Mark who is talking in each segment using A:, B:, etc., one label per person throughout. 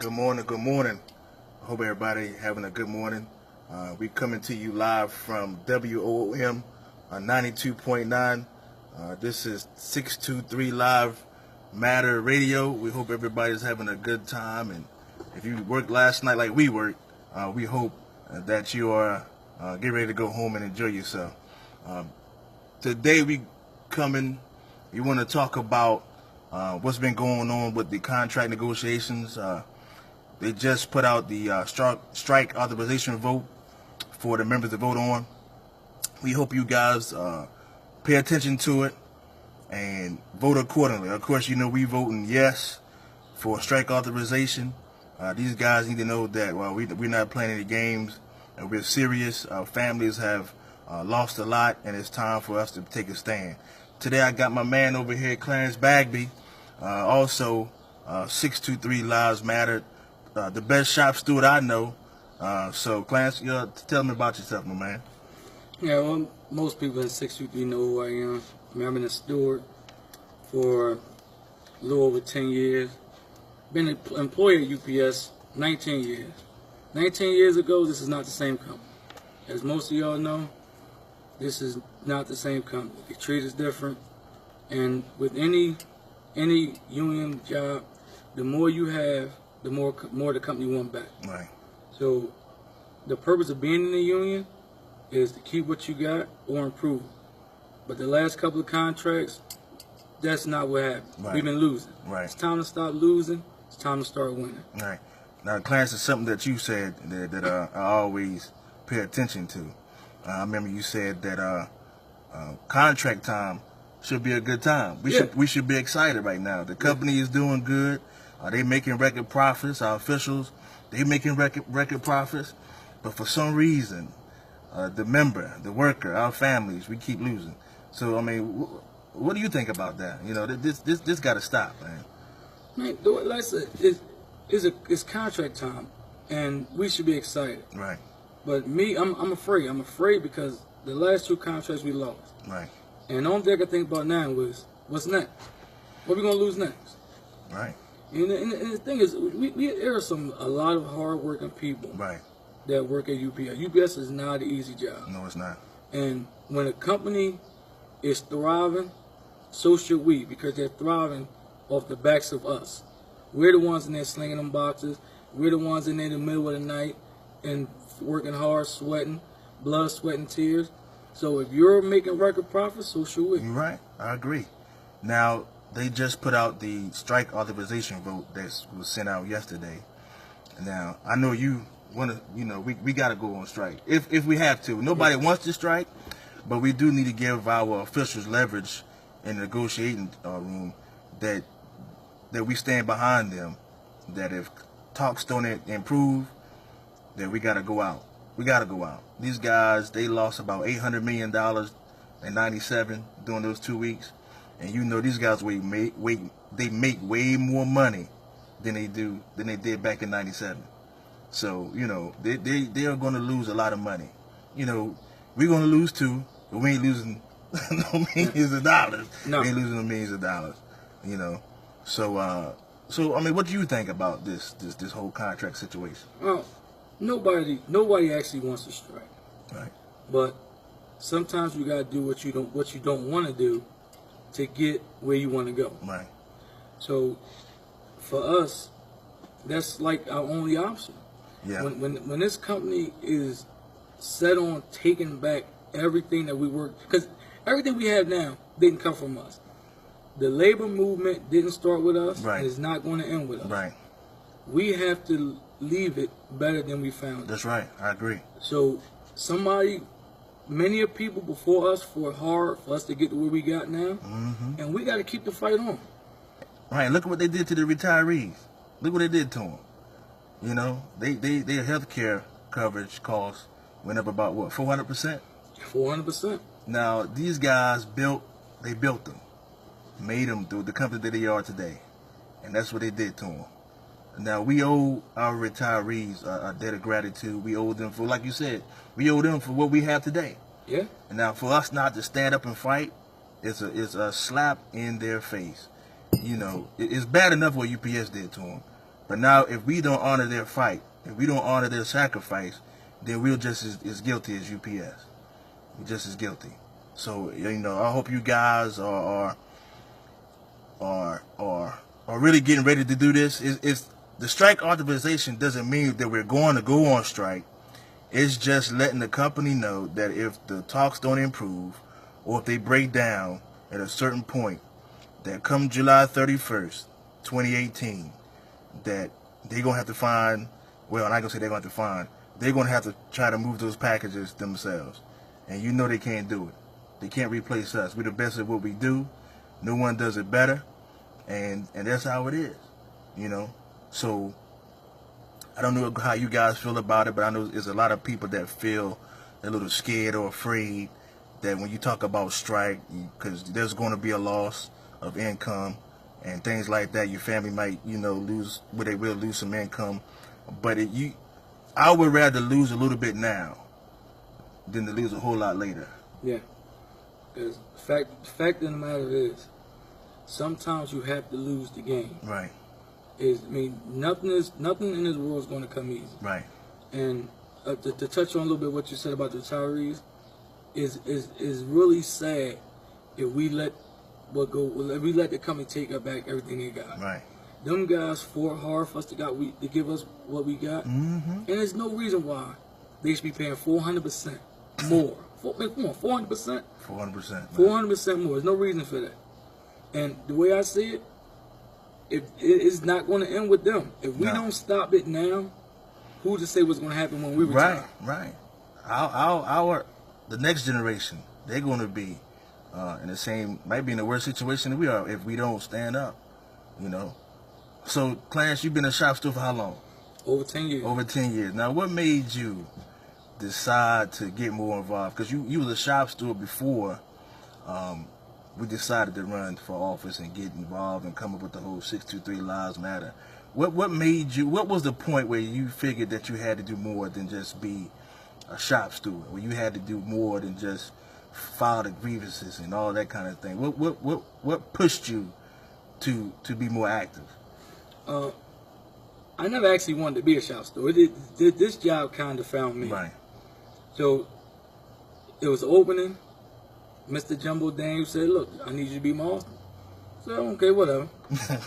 A: Good morning, good morning. I hope everybody having a good morning. We coming to you live from WOOM 92.9. This is 623 Live Matter Radio. We hope everybody's having a good time, and if you worked last night like we worked, we hope that you are get ready to go home and enjoy yourself. Today we want to talk about what's been going on with the contract negotiations. They just put out the strike authorization vote for the members to vote on. We hope you guys pay attention to it and vote accordingly. Of course, you know we voting yes for strike authorization. These guys need to know that we're not playing any games, and we're serious. Our families have lost a lot, and it's time for us to take a stand. Today I got my man over here, Clarence Bagby, also 623 Lives Matter, the best shop steward I know. So Clarence, tell me about yourself, my man.
B: Yeah, well, most people in 623 know who I am. I've been a steward for a little over 10 years. Been an employee at UPS 19 years. 19 years ago, this is not the same company. As most of y'all know, this is not the same company. They treat us different. And with any union job, the more you have, the more the company want back.
A: Right.
B: So the purpose of being in the union is to keep what you got or improve. But the last couple of contracts, that's not what happened.
A: Right.
B: We've been losing.
A: Right.
B: It's time to stop losing. It's time to start winning.
A: Right. Now, Clarence, is something that you said that I always pay attention to. I remember you said that contract time should be a good time. We should be excited right now. The company is doing good. They making record profits. Our officials, they making record profits. But for some reason, the member, the worker, our families, we keep losing. So I mean, what do you think about that? You know, this got to stop, man.
B: Man, like I said, it's contract time, and we should be excited.
A: Right.
B: But me, I'm afraid. I'm afraid because the last two contracts we lost.
A: Right.
B: And the only thing I can think about now was what's next. What are we gonna lose next?
A: Right.
B: And the thing is, there are a lot of hard-working people.
A: Right.
B: That work at UPS. UPS is not an easy job.
A: No, it's not.
B: And when a company is thriving, so should we, because they're thriving off the backs of us. We're the ones in there slinging them boxes. We're the ones in there in the middle of the night and working hard, sweating, blood, sweat, and tears. So if you're making record profits, so should we.
A: You're right. I agree. Now, they just put out the strike authorization vote that was sent out yesterday. Now, I know you want to, we got to go on strike if we have to. Nobody wants to strike, but we do need to give our officials leverage in the negotiating room that we stand behind them, that if talks don't improve, that we got to go out. We got to go out. These guys, they lost about $800 million in 97 during those 2 weeks. And these guys they make way more money than they did back in 97. So, they are going to lose a lot of money. We're going to lose too, but we ain't losing no millions of dollars.
B: No.
A: We ain't losing no millions of dollars, So, I mean, what do you think about this whole contract situation?
B: Well, nobody actually wants to strike.
A: Right.
B: But sometimes you got to do what you don't want to do to get where you want to go.
A: Right.
B: So, for us, that's like our only option.
A: Yeah.
B: When this company is set on taking back everything that we worked, because everything we have now didn't come from us. The labor movement didn't start with us.
A: Right.
B: And it's not going to end with us.
A: Right.
B: We have to leave it better than we found it.
A: That's right. I agree.
B: So many of people before us fought hard for us to get to where we got now, and we got to keep the fight on.
A: Right. Look at what they did to the retirees. Look what they did to them. Their health care coverage costs went up about what, 400%?
B: 400%.
A: Now these guys built them, made them through the company that they are today, and that's what they did to them. Now we owe our retirees a debt of gratitude. We owe them for, like you said, we owe them for what we have today.
B: Yeah.
A: And now for us not to stand up and fight, it's a slap in their face. It's bad enough what UPS did to them, But now, if we don't honor their fight, if we don't honor their sacrifice, then we're just as guilty as UPS. We're just as guilty. So, I hope you guys are really getting ready to do this. It's the strike authorization doesn't mean that we're going to go on strike. It's just letting the company know that if the talks don't improve or if they break down at a certain point, that come July 31st, 2018, that they're going to have to find, well, I'm not going to say they're going to have to find, they're going to have to try to move those packages themselves. And they can't do it. They can't replace us. We're the best at what we do. No one does it better. And that's how it is, So I don't know how you guys feel about it, but I know there's a lot of people that feel a little scared or afraid that when you talk about strike, because there's going to be a loss of income and things like that, your family might, lose, they will lose some income. But I would rather lose a little bit now than to lose a whole lot later.
B: Yeah. Because the fact of the matter is, sometimes you have to lose the game.
A: Right.
B: Nothing in this world is going to come easy.
A: Right.
B: And to touch on a little bit what you said about the retirees, is really sad if we let the company take back everything they got.
A: Right.
B: Them guys fought hard for us to give us what we got, and there's no reason why they should be paying 400% more. 400%.
A: 400%.
B: 400% more. There's no reason for that. And the way I see it, it's not going to end with them. If we don't stop it now, who's to say what's going to happen when we retire?
A: Right. The next generation, they're going to be in the same, might be in a worse situation than we are if we don't stand up, So, Clarence, you've been in a shop steward for how long?
B: Over 10 years.
A: Over 10 years. Now, what made you decide to get more involved? Because you was a shop steward before we decided to run for office and get involved and come up with the whole 623 Lives Matter. What made you, what was the point where you figured that you had to do more than just be a shop steward, where you had to do more than just file the grievances and all that kind of thing? What pushed you to be more active?
B: I never actually wanted to be a shop steward. This job kind of found me.
A: Right.
B: So it was opening. Mr. Jumbo Daniels said, "Look, I need you to be my officer." So okay, whatever.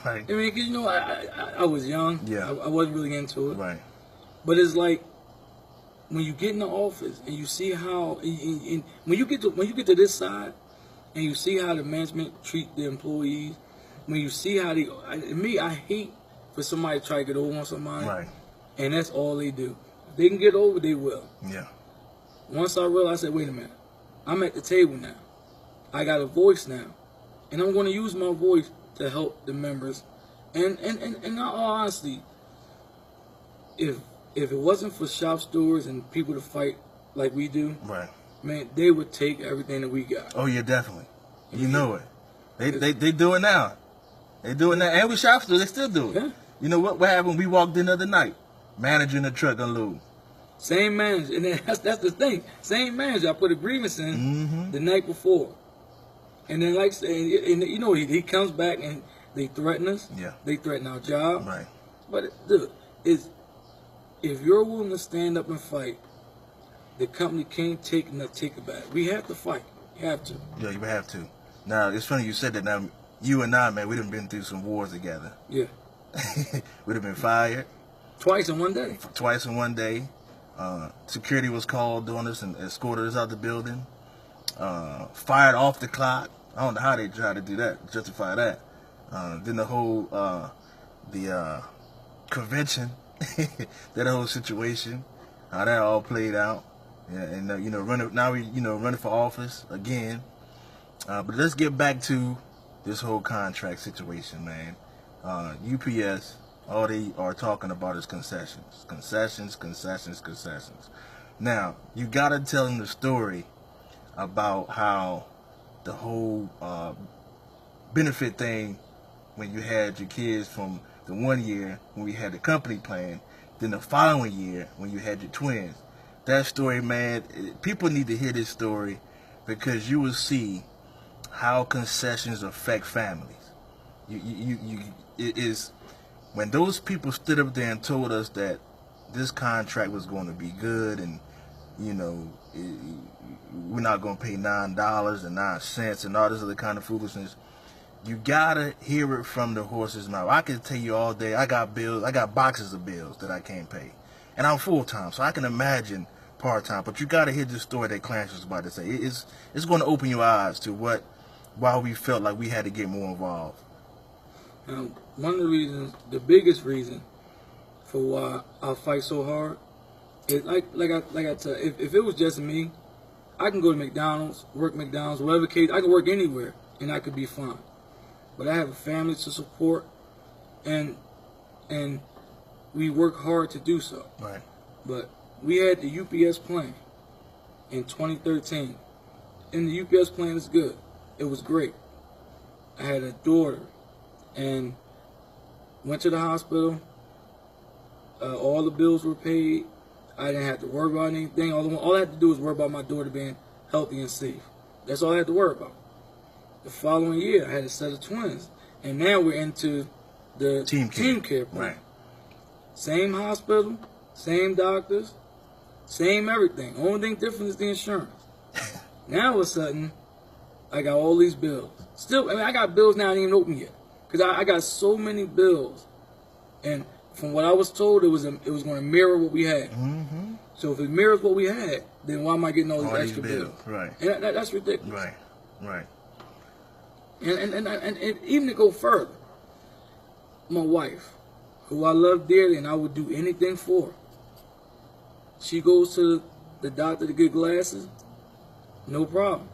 A: Right.
B: Cause I was young.
A: Yeah.
B: I wasn't really into it.
A: Right.
B: But it's like when you get in the office and you see how, and when you get to this side, and you see how the management treat the employees, when you see how I hate for somebody to try to get over on somebody.
A: Right.
B: And that's all they do. If they can get over, they will.
A: Yeah. Once
B: I realized, I said, wait a minute, I'm at the table now. I got a voice now, and I'm going to use my voice to help the members. And in all honesty, if it wasn't for shop stewards and people to fight like we do,
A: right,
B: man, they would take everything that we got.
A: Oh yeah, definitely. You know it. They do it now. They do it now, and we shop stewards, they still do it.
B: Yeah.
A: You know what happened? We walked in the other night, manager in the truck unload.
B: Same manager, and that's the thing. Same manager I put a grievance in the night before. And then, like, and he comes back and they threaten us.
A: Yeah.
B: They threaten our job.
A: Right.
B: But look, if you're willing to stand up and fight, the company can't take it back. We have to fight. You have to.
A: Yeah, you have to. Now, it's funny you said that. Now, you and I, man, we done been through some wars together.
B: Yeah.
A: We'd have been fired.
B: Twice in one day.
A: Twice in one day. Security was called on us and escorted us out the building. Fired off the clock. I don't know how they try to do that, justify that. Then the whole the convention, that whole situation, how that all played out. Yeah, and running for office again. But let's get back to this whole contract situation, man. UPS, all they are talking about is concessions. Now, you gotta tell them the story about how the whole benefit thing, when you had your kids from the 1 year when we had the company plan, then the following year when you had your twins. That story, man, people need to hear this story, because you will see how concessions affect families. when those people stood up there and told us that this contract was going to be good, and you know, we're not going to pay $9.09 and all this other kind of foolishness, you gotta hear it from the horse's mouth. I can tell you all day, I got bills, I got boxes of bills that I can't pay, and I'm full time, so I can imagine part time. But you gotta hear the story that Clarence was about to say. It's going to open your eyes to why we felt like we had to get more involved.
B: One of the reasons, the biggest reason for why I fight so hard is like I tell, if it was just me, I can go to McDonald's, work McDonald's, whatever case, I can work anywhere and I could be fine. But I have a family to support, and we work hard to do so.
A: Right.
B: But we had the UPS plan in 2013, and the UPS plan is good. It was great. I had a daughter, and went to the hospital. All the bills were paid. I didn't have to worry about anything. All I had to do was worry about my daughter being healthy and safe. That's all I had to worry about. The following year, I had a set of twins, and now we're into the team care plan.
A: Right.
B: Same hospital, same doctors, same everything. Only thing different is the insurance. Now all of a sudden, I got all these bills. Still, I mean, I got bills now I ain't even open yet, because I got so many bills, and from what I was told, it was going to mirror what we had.
A: Mm-hmm.
B: So if it mirrors what we had, then why am I getting all these extra bills?
A: Right.
B: And that's ridiculous.
A: Right. Right.
B: And even to go further, my wife, who I love dearly and I would do anything for, she goes to the doctor to get glasses, no problem.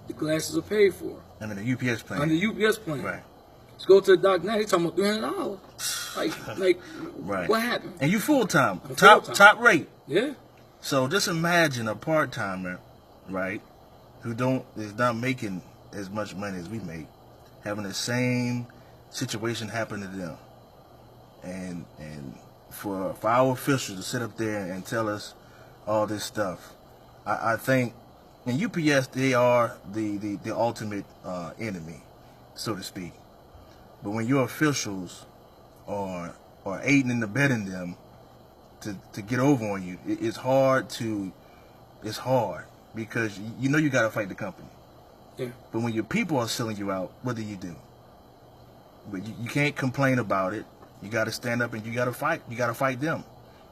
B: The glasses are paid for.
A: Under the UPS plan.
B: Under the UPS plan.
A: Right.
B: Let's go to the doctor now, they talking about $300. Like,
A: right.
B: What happened?
A: And you full time,
B: full-time.
A: top rate.
B: Yeah.
A: So just imagine a part timer, right, who is not making as much money as we make, having the same situation happen to them, and for our officials to sit up there and tell us all this stuff, I think, and UPS, they are the ultimate enemy, so to speak. But when your officials are aiding and abetting them to get over on you, it's hard because you know you got to fight the company.
B: Yeah.
A: But when your people are selling you out, what do? But you can't complain about it. You got to stand up and you got to fight. You got to fight them.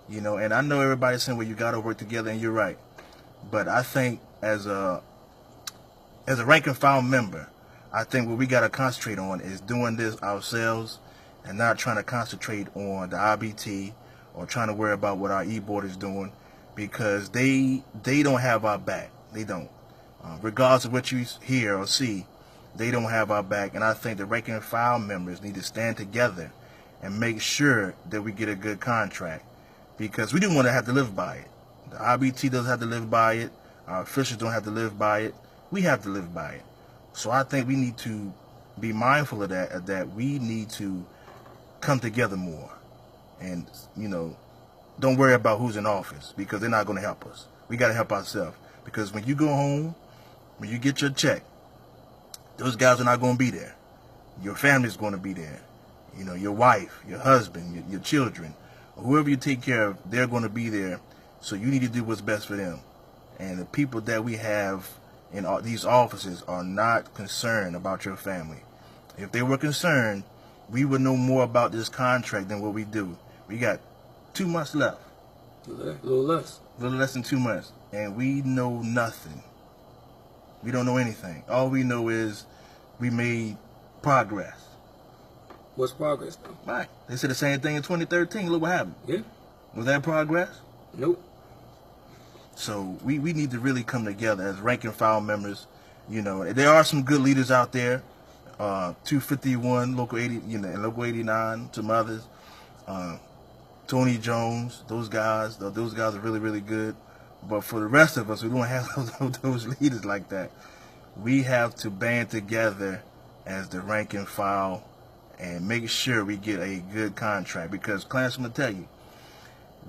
A: You know, and I know everybody's saying, well, you got to work together, and you're right. But I think as a rank and file member, I think what we got to concentrate on is doing this ourselves and not trying to concentrate on the IBT or trying to worry about what our e-board is doing, because they don't have our back. They don't. Regardless of what you hear or see, they don't have our back. And I think the rank and file members need to stand together and make sure that we get a good contract, because we don't want to have to live by it. The IBT doesn't have to live by it. Our officials don't have to live by it. We have to live by it. So I think we need to be mindful of that we need to come together more. And, you know, don't worry about who's in office, because they're not going to help us. We got to help ourselves. Because when you go home, when you get your check, those guys are not going to be there. Your family's going to be there. You know, your wife, your husband, your children, whoever you take care of, they're going to be there. So you need to do what's best for them. And the people that we have in these offices are not concerned about your family. If they were concerned, we would know more about this contract than what we do. We got 2 months left.
B: A little less.
A: A little less than 2 months. And we know nothing. We don't know anything. All we know is we made progress.
B: What's progress, though?
A: Right. They said the same thing in 2013. Look what happened.
B: Yeah. Was
A: that progress?
B: Nope.
A: So we need to really come together as rank and file members. You know, there are some good leaders out there. 251, Local 80, you know, and Local 89, some others. Tony Jones, those guys are really, really good. But for the rest of us who don't have those leaders like that, we have to band together as the rank and file and make sure we get a good contract. Because Clarence, I'm gonna tell you,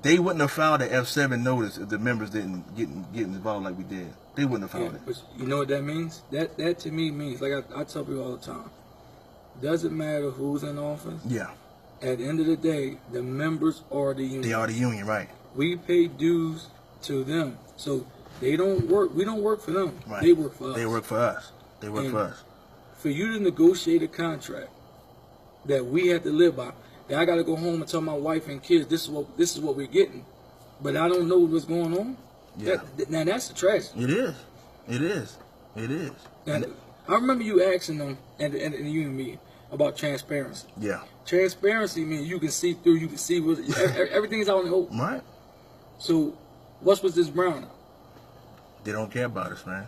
A: they wouldn't have filed an F7 notice if the members didn't get involved like we did. They wouldn't have filed it.
B: But you know what that means? That to me means, like I tell people all the time, doesn't matter who's in office.
A: Yeah.
B: at the end of the day, the members are the union.
A: They are the union, right?
B: We pay dues to them, so they don't work. We don't work for them.
A: Right.
B: They work for us.
A: They work for us. They work for us.
B: For you to negotiate a contract that we have to live by, that I got to go home and tell my wife and kids this is what we're getting, but I don't know what's going on.
A: Yeah.
B: Now that's a tragedy.
A: It is. It is. It is.
B: Now, I remember you asking them at the union meeting about transparency.
A: Yeah.
B: Transparency means you can see through. You can see what everything's out in the open.
A: Right.
B: So, what's with this brownout?
A: They don't care about us, man.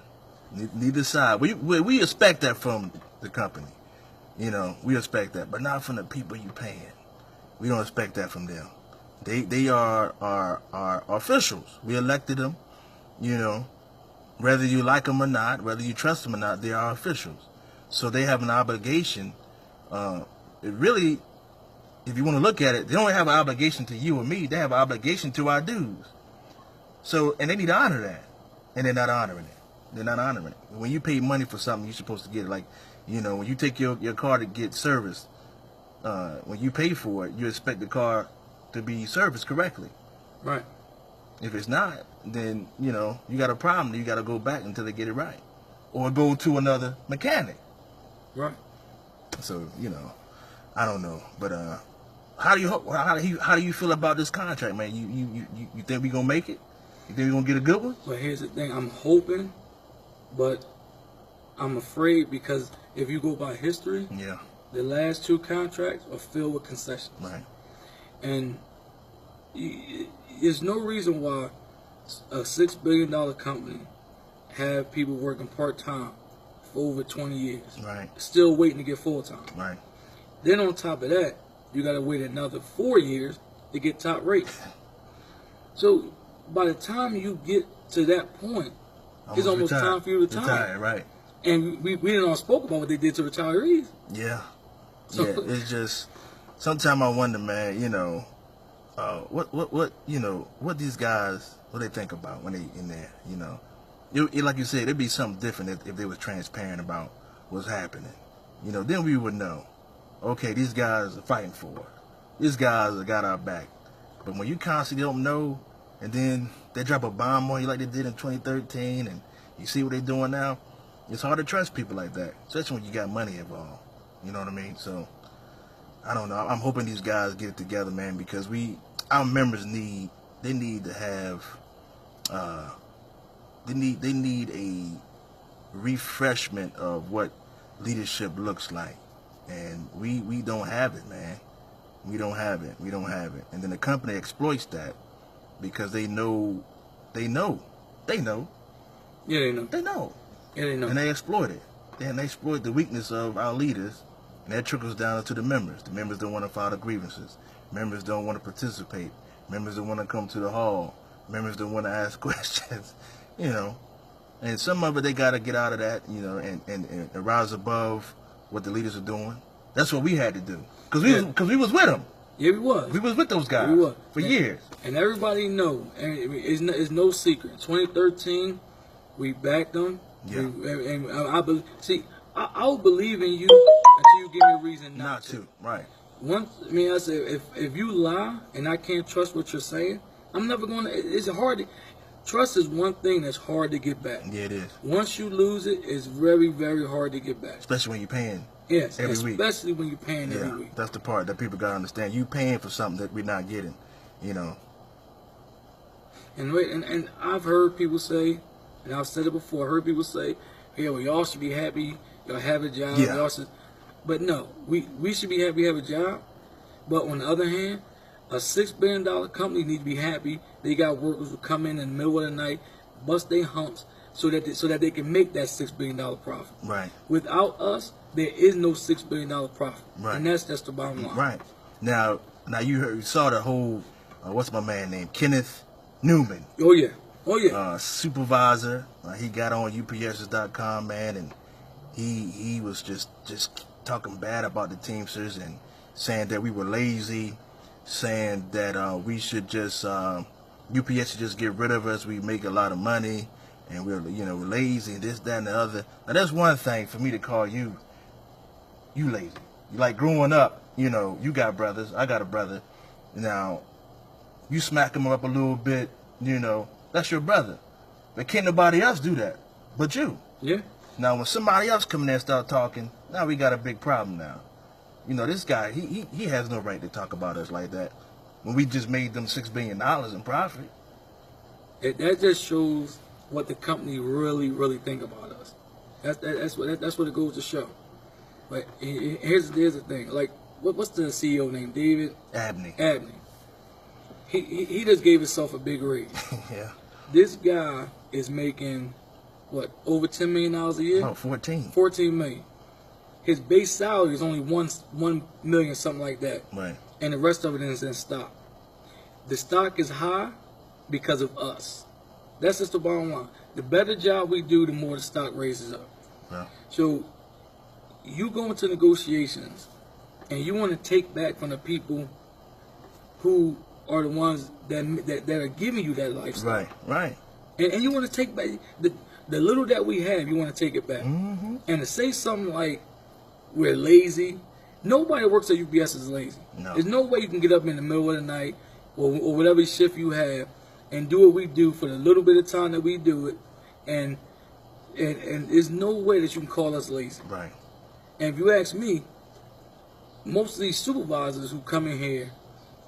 A: Neither side. We expect that from the company. You know, we expect that, but not from the people you paying. We don't expect that from them. They are our officials. We elected them. You know, whether you like them or not, whether you trust them or not, they are officials. So they have an obligation. It really, if you want to look at it, they don't have an obligation to you or me. They have an obligation to our dues. So, and they need to honor that, and they're not honoring it. They're not honoring it. When you pay money for something, you're supposed to get it. Like, you know, when you take your car to get serviced, when you pay for it, you expect the car to be serviced correctly.
B: Right.
A: If it's not, then, you know, you got a problem. You got to go back until they get it right, or go to another mechanic.
B: Right.
A: So, you know, I don't know, but how do you feel about this contract, man? You think we gonna make it? You think we gonna get a good one?
B: But here's the thing: I'm hoping, but I'm afraid because if you go by history,
A: Yeah.
B: the last two contracts are filled with concessions.
A: Right.
B: And there's no reason why a $6 billion company have people working part-time for over 20 years.
A: Right.
B: Still waiting to get full-time.
A: Right.
B: Then on top of that, you got to wait another 4 years to get top rates. So by the time you get to that point, it's almost time for you to retire.
A: Right.
B: And we didn't all spoke about what they did to retirees.
A: Yeah.
B: So,
A: Yeah. It's just, sometimes I wonder, man, you know, what these guys, what they think about when they in there, you know. Like you said, it'd be something different if they was transparent about what's happening. You know, then we would know, okay, these guys are fighting for it. These guys have got our back. But when you constantly don't know, and then they drop a bomb on you like they did in 2013, and you see what they're doing now, it's hard to trust people like that, especially when you got money involved. You know what I mean? So, I don't know. I'm hoping these guys get it together, man, because our members need to have, they need a refreshment of what leadership looks like, and we don't have it, man. We don't have it. And then the company exploits that because they know.
B: Yeah, they know. Yeah, they know.
A: And they exploit it. And they exploit the weakness of our leaders, and that trickles down to the members. The members don't want to file the grievances. Members don't want to participate. Members don't want to come to the hall. Members don't want to ask questions, you know. And some of it, they got to get out of that, you know, and rise above what the leaders are doing. That's what we had to do. Because we was with them.
B: Yeah, we was.
A: We was with those guys for years.
B: And everybody know, and it's no secret. In 2013, we backed them.
A: Yeah.
B: And I'll believe in you until you give me a reason not to.
A: Right.
B: I said, if you lie and I can't trust what you're saying, I'm never going to. It's hard. Trust is one thing that's hard to get back.
A: Yeah, it is.
B: Once you lose it, it's very, very hard to get back.
A: Especially when you're paying.
B: Yes,
A: every week.
B: Especially when you're paying every week.
A: That's the part that people gotta understand. You paying for something that we're not getting, you know.
B: And I've heard people say, and I've said it before. I heard people say, "Yeah, well, y'all should be happy. Y'all have a job.
A: Yeah.
B: Y'all should." But no, we should be happy we have a job. But on the other hand, a $6 billion company need to be happy. They got workers who come in the middle of the night, bust their humps, so that they can make that $6 billion profit.
A: Right.
B: Without us, there is no $6 billion profit.
A: Right.
B: And that's the bottom line.
A: Right. Now you saw the whole what's my man name? Kenneth Newman.
B: Oh yeah.
A: Supervisor. He got on UPSers.com, man, and he was just talking bad about the Teamsters and saying that we were lazy, saying that we should just UPS should just get rid of us. We make a lot of money, and we're lazy and this, that, and the other. Now that's one thing for me to call you lazy. Like growing up, you know, you got brothers, I got a brother. Now, you smack him up a little bit, you know, that's your brother. But can't nobody else do that but you.
B: Yeah.
A: Now, when somebody else come in there and start talking, now we got a big problem now. You know, this guy, he has no right to talk about us like that when we just made them $6 billion in profit.
B: That just shows what the company really think about us. That's what it goes to show. But here's the thing. Like, what's the CEO name? David
A: Abney.
B: He just gave himself a big raise.
A: Yeah.
B: This guy is making what, over $10 million a year?
A: Oh, 14.
B: 14 million. His base salary is only one million, something like that.
A: Right.
B: And the rest of it is in stock. The stock is high because of us. That's just the bottom line. The better job we do, the more the stock raises up.
A: Yeah.
B: So you go into negotiations and you want to take back from the people who are the ones that are giving you that lifestyle.
A: Right.
B: And you want to take back the little that we have, you want to take it back.
A: Mm-hmm.
B: And to say something like we're lazy, nobody that works at UPS is lazy.
A: No.
B: There's no way you can get up in the middle of the night or whatever shift you have and do what we do for the little bit of time that we do it, and there's no way that you can call us lazy.
A: Right.
B: And if you ask me, most of these supervisors who come in here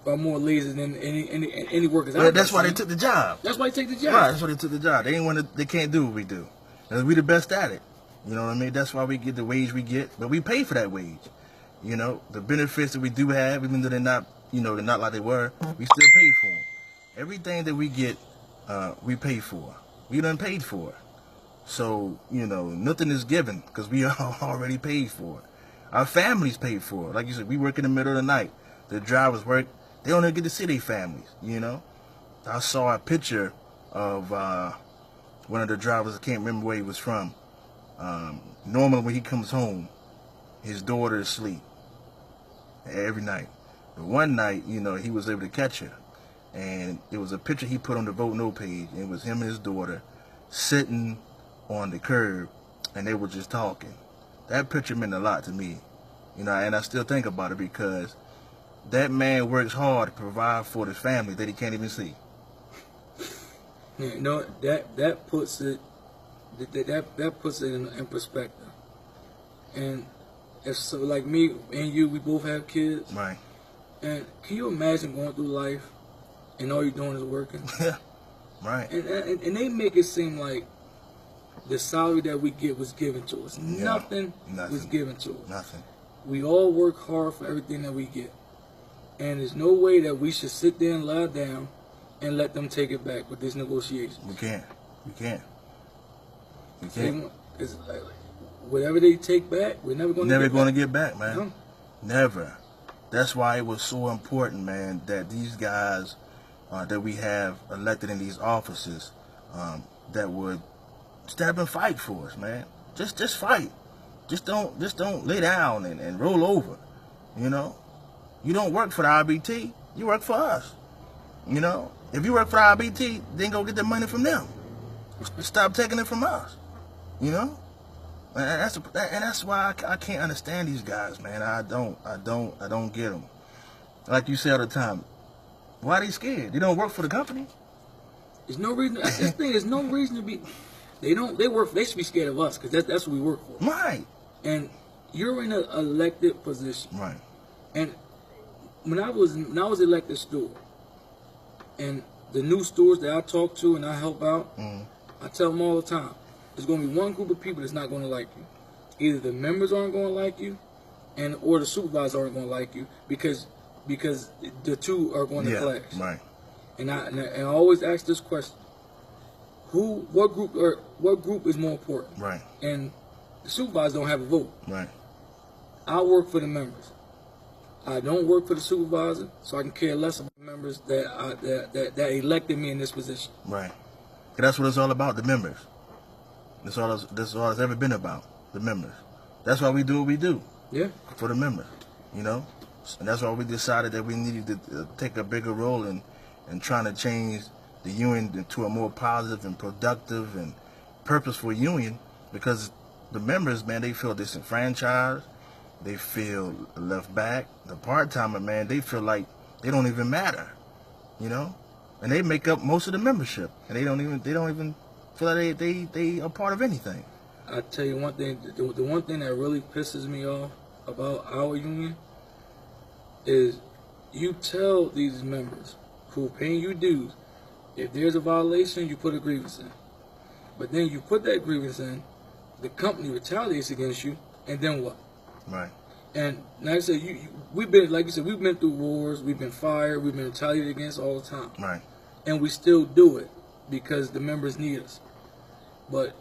B: are more lazy than any workers.
A: Well, that's why they took the job.
B: That's why they take the job.
A: Right. That's why they took the job. They can't do what we do, and we the best at it. You know what I mean? That's why we get the wage we get, but we pay for that wage. You know, the benefits that we do have, even though they're not like they were, we still pay for them. Everything that we get, we pay for. We done paid for it. So, you know, nothing is given because we are already paid for it. Our families paid for it. Like you said, we work in the middle of the night. The drivers work. They don't even get to see their families, you know. I saw a picture of one of the drivers. I can't remember where he was from. Normally when he comes home, his daughter is asleep every night. But one night, you know, he was able to catch her. And it was a picture he put on the Vote No page. And it was him and his daughter sitting on the curb, and they were just talking. That picture meant a lot to me, you know, and I still think about it because that man works hard to provide for his family that he can't even see.
B: Yeah, you know, that puts it in perspective. And if so, like me and you, we both have kids.
A: Right.
B: And can you imagine going through life and all you're doing is working?
A: Yeah. Right.
B: And they make it seem like the salary that we get was given to us.
A: Yeah,
B: Nothing was given to us.
A: Nothing.
B: We all work hard for everything that we get. And there's no way that we should sit there and lie down and let them take it back with this negotiation.
A: We can't.
B: It's like, whatever they take back, we're never going to
A: get back, man.
B: No.
A: Never. That's why it was so important, man, that these guys that we have elected in these offices that would stand up and fight for us, man. Just fight. Just don't lay down and roll over. You know, you don't work for the IBT. You work for us. You know, if you work for the IBT, then go get the money from them. Stop taking it from us. You know, and that's why I can't understand these guys, man. I don't get them. Like you say all the time, why are they scared? They don't work for the company.
B: There's no reason. This thing is no reason to be. They should be scared of us because that's what we work for.
A: Right.
B: And you're in an elected position.
A: Right.
B: And when I was elected steward, and the new stewards that I talk to and I help out, I tell them all the time, there's going to be one group of people that's not going to like you. Either the members aren't going to like you, or the supervisors aren't going to like you because the two are going to clash.
A: Right.
B: And I always ask this question: what group is more important?
A: Right.
B: And the supervisors don't have a vote.
A: Right.
B: I work for the members. I don't work for the supervisor, so I can care less about the members that elected me in this position.
A: Right. And that's what it's all about, the members. That's all it's ever been about, the members. That's why we do what we do.
B: Yeah.
A: For the members, you know? And that's why we decided that we needed to take a bigger role in trying to change the union into a more positive and productive and purposeful union, because the members, man, they feel disenfranchised. they feel left back. The part-timer, man, they feel like they don't even matter, you know, and they make up most of the membership, and they don't even feel like they are part of anything.
B: I tell you one thing, the one thing that really pisses me off about our union is you tell these members who are paying you dues, if there's a violation, you put a grievance in. But then you put that grievance in, the company retaliates against you, and then what?
A: Right.
B: And like I said, we've been, like you said, we've been through wars, we've been fired, we've been retaliated against all the time.
A: Right.
B: And we still do it because the members need us. But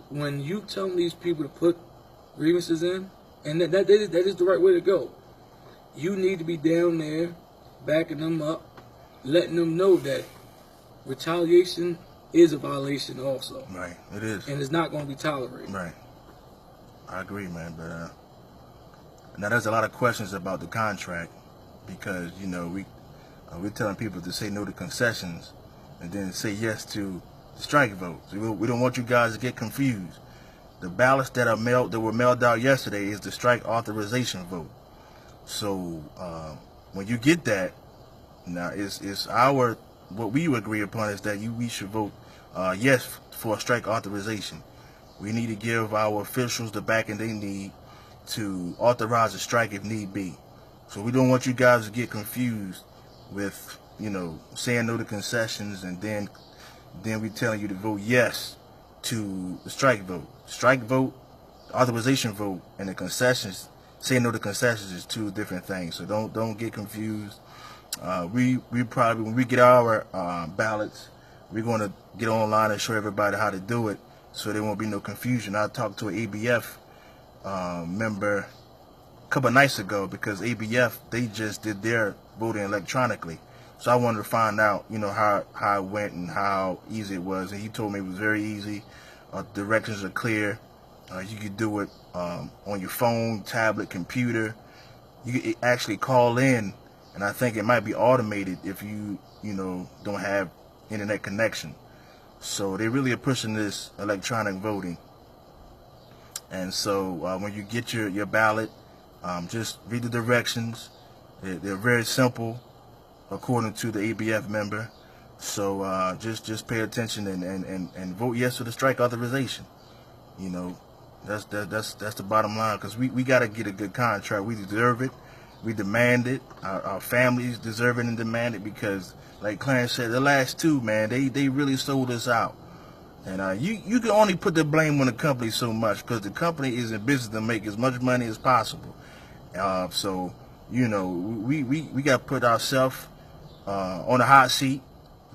B: when you tell these people to put grievances in, and that is the right way to go, you need to be down there backing them up, letting them know that retaliation is a violation also.
A: Right, it is.
B: And it's not going to be tolerated.
A: Right. I agree, man. But now there's a lot of questions about the contract because, you know, we're telling people to say no to concessions and then say yes to the strike vote. So we don't want you guys to get confused. The ballots that were mailed out yesterday is the strike authorization vote. So when you get that, now it's what we agree upon is that we should vote yes for a strike authorization. We need to give our officials the backing they need to authorize a strike if need be. So we don't want you guys to get confused with, you know, saying no to concessions and then we telling you to vote yes to the strike vote. Strike vote, authorization vote, and the concessions, saying no to concessions is two different things. So don't get confused. We probably, when we get our ballots, we're going to get online and show everybody how to do it so there won't be no confusion. I talked to an ABF member a couple of nights ago because ABF, they just did their voting electronically. So I wanted to find out, you know, how it went and how easy it was. And he told me it was very easy. Directions are clear. You could do it on your phone, tablet, computer. You could actually call in, and I think it might be automated if you know, don't have internet connection. So they really are pushing this electronic voting. And so when you get your ballot, just read the directions. They're very simple, according to the ABF member. So just pay attention and vote yes to the strike authorization. You know, that's the bottom line, because we got to get a good contract. We deserve it. We demand it. Our families deserve it and demand it because, like Clarence said, the last two, man, they really sold us out. And you can only put the blame on the company so much because the company is in business to make as much money as possible. So, you know, we got to put ourselves on the hot seat.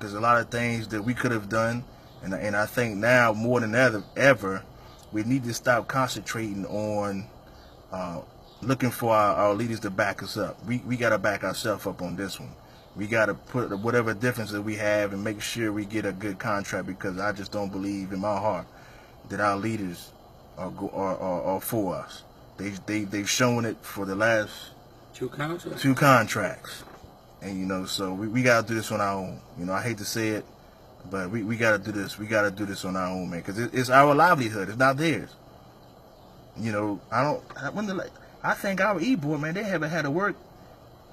A: There's a lot of things that we could have done. And I think now more than ever, we need to stop concentrating on looking for our leaders to back us up. We got to back ourselves up on this one. We got to put whatever difference that we have and make sure we get a good contract, because I just don't believe in my heart that our leaders are for us. They've shown it for the last two contracts. And, you know, so we got to do this on our own. You know, I hate to say it, but we got to do this. We got to do this on our own, man, because it's our livelihood. It's not theirs. You know, I think our e-board, man, they haven't had to work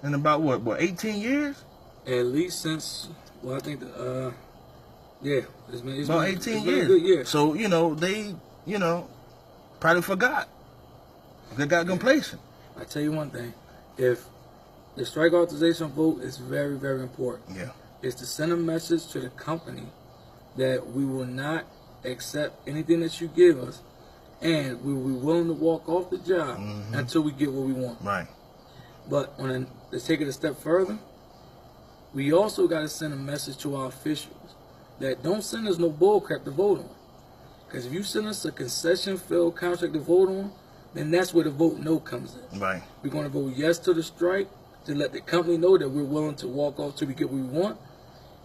A: in about, what 18 years?
B: At least since, well, I think, yeah. It's
A: about
B: been,
A: 18
B: it's
A: years.
B: been a good year.
A: So, you know, they, you know, probably forgot. They got complacent.
B: I tell you one thing. If the strike authorization vote is very, very important.
A: Yeah.
B: It's to send a message to the company that we will not accept anything that you give us, and we will be willing to walk off the job until we get what we want.
A: Right.
B: But let's take it a step further. We also got to send a message to our officials that don't send us no bull crap to vote on. Because if you send us a concession-filled contract to vote on, then that's where the vote no comes in.
A: Right.
B: We're going to vote yes to the strike to let the company know that we're willing to walk off till we get what we want.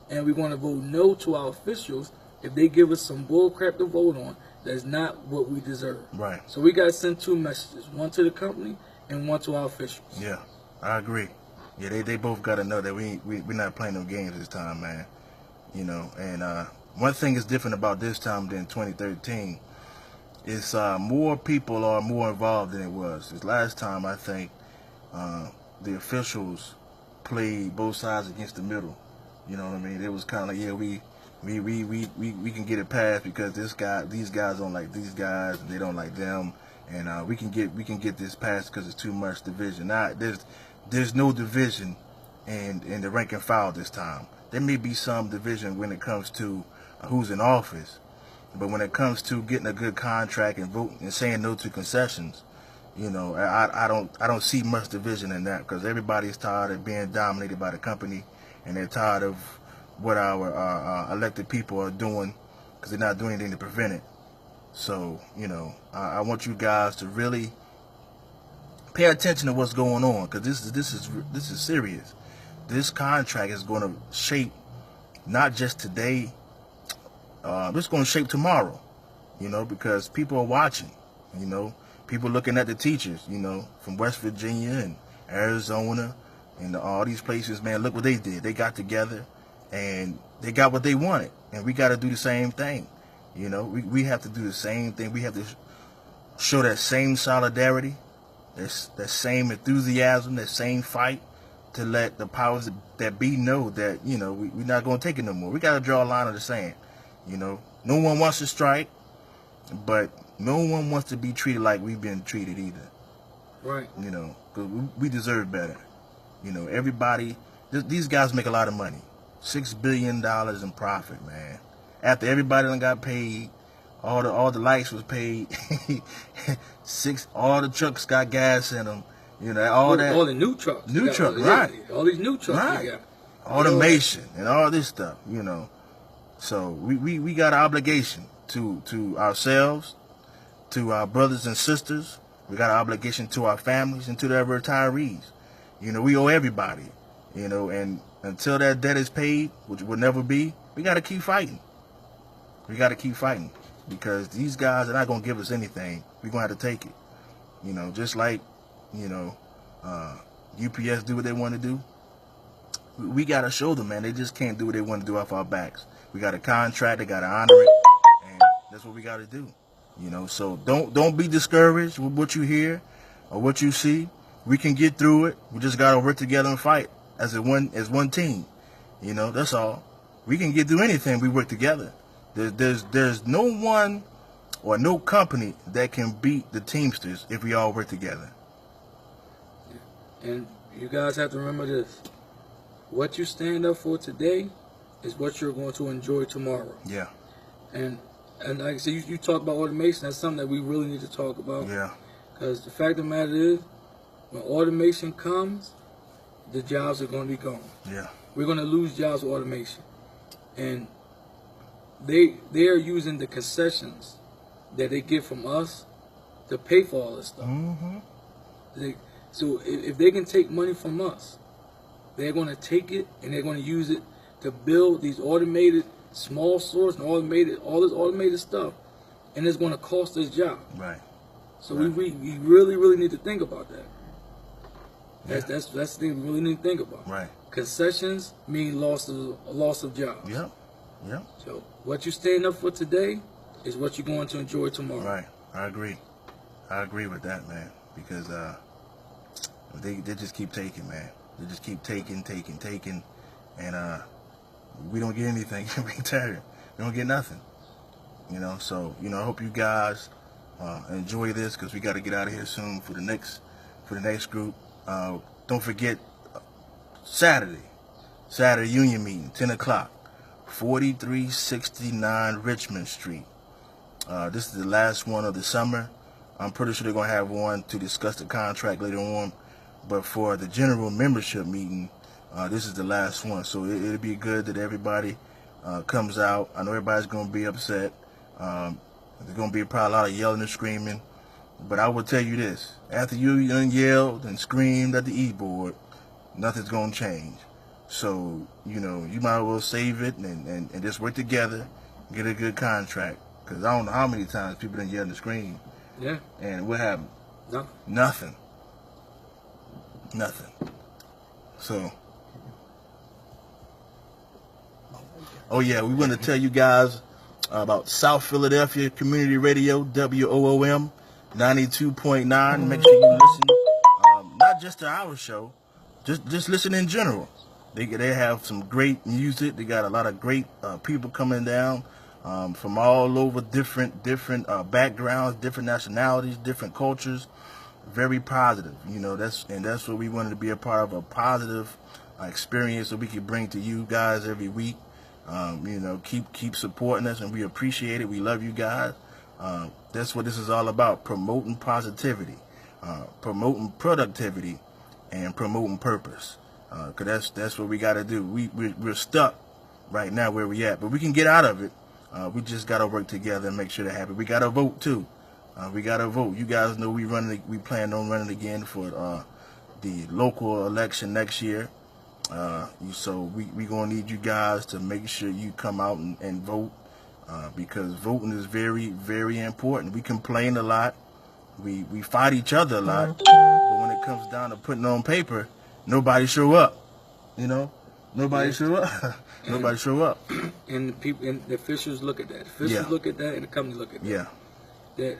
B: And we're going to vote no to our officials if they give us some bull crap to vote on that's not what we deserve.
A: Right.
B: So we got to send two messages, one to the company and one to our officials.
A: Yeah, I agree. Yeah, they both got to know that we're not playing no games this time, man. You know, and one thing is different about this time than 2013 it's more people are more involved than it was. This last time, I think the officials played both sides against the middle. You know what I mean? It was kind of like, yeah, we can get it passed because these guys don't like these guys, and they don't like them, and we can get this passed because it's too much division. Now there's no division in the rank and file this time. There may be some division when it comes to who's in office, but when it comes to getting a good contract and voting and saying no to concessions, you know, I don't see much division in that, because everybody's tired of being dominated by the company, and they're tired of what our elected people are doing, because they're not doing anything to prevent it. So, you know, I want you guys to really pay attention to what's going on, because this is serious. This contract is going to shape not just today. It's going to shape tomorrow, you know, because people are watching, you know, people looking at the teachers, you know, from West Virginia and Arizona and all these places, man. Look what they did. They got together and they got what they wanted, and we got to do the same thing. You know, we have to do the same thing. We have to show that same solidarity, that same enthusiasm, that same fight, to let the powers that be know that, you know, we're not going to take it no more. We got to draw a line in the sand. You know, no one wants to strike, but no one wants to be treated like we've been treated either.
B: Right.
A: You know, because we deserve better. You know, everybody, these guys make a lot of money. $6 billion in profit, man. After everybody done got paid, all the lights was paid, all the trucks got gas in them. You know, all
B: the new trucks.
A: Right.
B: All these new trucks
A: right.
B: they got.
A: Automation and all this stuff, you know. So we got an obligation to ourselves, to our brothers and sisters. We got an obligation to our families and to the retirees. You know, we owe everybody, you know, and until that debt is paid, which will never be, we got to keep fighting. We got to keep fighting, because these guys are not going to give us anything. We're going to have to take it. You know, just like, you know, UPS do what they want to do. We got to show them, man. They just can't do what they want to do off our backs. We got a contract. They got to honor it. And that's what we got to do. You know, so don't be discouraged with what you hear or what you see. We can get through it. We just got to work together and fight as one team. You know, that's all. We can get through anything. We work together. There's no one or no company that can beat the Teamsters if we all work together.
B: And you guys have to remember this. What you stand up for today is what you're going to enjoy tomorrow.
A: Yeah.
B: And like I said, you talk about automation. That's something that we really need to talk about.
A: Yeah.
B: Because the fact of the matter is, when automation comes, the jobs are going to be gone.
A: Yeah.
B: We're going to lose jobs with automation. And they are using the concessions that they get from us to pay for all this stuff.
A: Mm-hmm.
B: So if they can take money from us, they're going to take it and they're going to use it to build these automated small stores and all this automated stuff, and it's going to cost us jobs.
A: Right.
B: So
A: right.
B: we really need to think about that.
A: Yeah.
B: That's the thing we really need to think about.
A: Right.
B: Concessions mean loss of jobs.
A: Yep. Yep.
B: So what you stand up for today is what you're going to enjoy tomorrow.
A: Right. I agree. I agree with that, man. Because they just keep taking, man. They just keep taking, and we don't get anything. We don't get nothing. You know. So you know, I hope you guys enjoy this, because we got to get out of here soon for the next group. Don't forget Saturday union meeting, 10 o'clock, 4369 Richmond Street. This is the last one of the summer. I'm pretty sure they're going to have one to discuss the contract later on. But for the general membership meeting, this is the last one. So it'll be good that everybody comes out. I know everybody's going to be upset. There's going to be probably a lot of yelling and screaming. But I will tell you this. After you yelled and screamed at the e-board, nothing's going to change. So, you know, you might as well save it and just work together, get a good contract. Because I don't know how many times people done yelled and screamed.
B: Yeah.
A: And what happened?
B: Nothing.
A: Nothing. So, oh yeah, we want to tell you guys about South Philadelphia Community Radio, WOOM 92.9. Make sure you listen, not just to our show, just listen in general. They have some great music. They got a lot of great people coming down from all over, different backgrounds, different nationalities, different cultures. Very positive, you know. That's what we wanted to be a part of, a positive experience that we could bring to you guys every week. You know, keep supporting us, and we appreciate it. We love you guys. That's what this is all about: promoting positivity, promoting productivity, and promoting purpose. Cause that's what we got to do. We're stuck right now where we at, but we can get out of it. We just got to work together and make sure that happens. We got to vote too. We got to vote. You guys know we plan on running again for the local election next year. So we gonna need you guys to make sure you come out and vote, because voting is very, very important. We complain a lot. We fight each other a lot. But when it comes down to putting on paper, nobody show up. You know, nobody show up. Nobody show up.
B: And the people and the officials look at that. The officials look at that, and the companies look at that.
A: Yeah.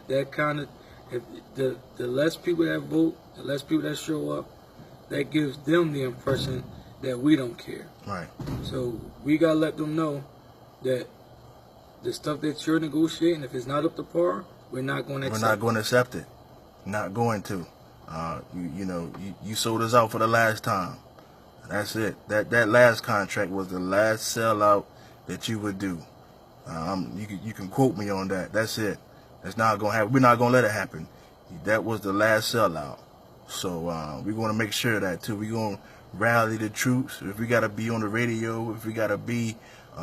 B: That kind of, if the less people that vote, the less people that show up, that gives them the impression that we don't care.
A: Right.
B: So we gotta let them know that the stuff that you're negotiating, if it's not up to par, we're not going to accept it.
A: We're not going to accept it. Not going to. You know, you sold us out for the last time. That's it. That last contract was the last sellout that you would do. You can quote me on that. That's it. That's not going to happen. We're not going to let it happen. That was the last sellout. So we're going to make sure of that too. We're going to rally the troops. If we got to be on the radio, if we got to be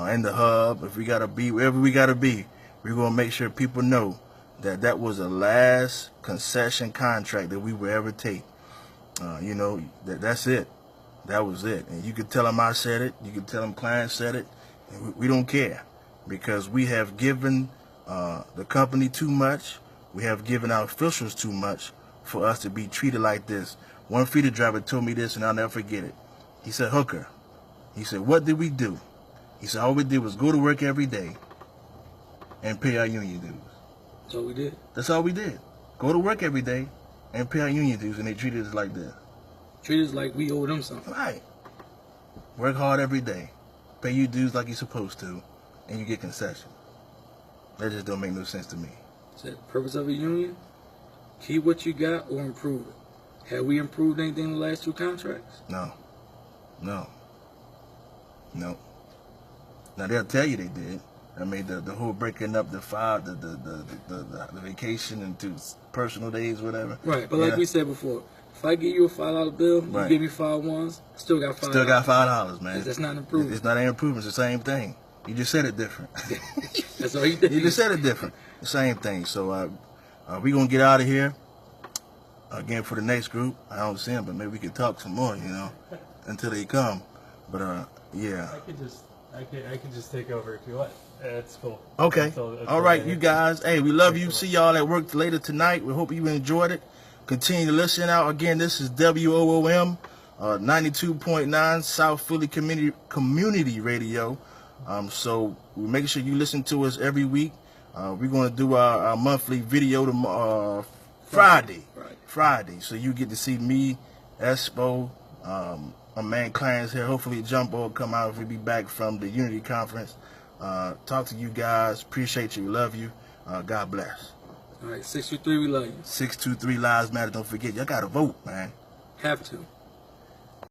A: in the hub, if we got to be wherever we got to be, we're going to make sure people know that was the last concession contract that we will ever take. You know, that's it. That was it. And you can tell them I said it. You can tell them clients said it. And we don't care, because we have given the company too much. We have given our officials too much for us to be treated like this. One feeder driver told me this, and I'll never forget it. He said, "Hooker," he said, "what did we do?" He said, "all we did was go to work every day and pay our union dues."
B: That's all we did.
A: That's all we did. Go to work every day and pay our union dues, and they treated us like this.
B: Treat us like we owe them something.
A: Right. Work hard every day, pay your dues like you're supposed to, and you get concessions. That just don't make no sense to me.
B: So the purpose of a union, keep what you got or improve it. Have we improved anything in the last two contracts?
A: No. Now they'll tell you they did. I mean, the whole breaking up the vacation into personal days, whatever.
B: Right, but like we said before, if I give you a $5 bill, you give me 5 ones, I still got $5.
A: Still got $5, man.
B: That's not an improvement.
A: It's not an improvement. It's the same thing. You just said it different.
B: That's all you did.
A: You just said it different. The same thing. So we're going to get out of here. Again, for the next group, I don't see them, but maybe we can talk some more, you know, until they come. But, yeah.
C: I can just take over if you want. That's cool.
A: Okay.
C: That's
A: all right, you guys. Hey, we love you. See y'all at work later tonight. We hope you enjoyed it. Continue to listen out. Again, this is WOOM 92.9 South Philly Community Radio. So we make sure you listen to us every week. We're going to do our monthly video tomorrow, Friday. So you get to see me, Espo, my man Clarence here. Hopefully Jumbo will come out if we be back from the Unity Conference. Talk to you guys. Appreciate you. Love you. God bless.
B: All right, 623, we love you.
A: 623 Lives Matter. Don't forget, y'all got to vote, man.
B: Have to.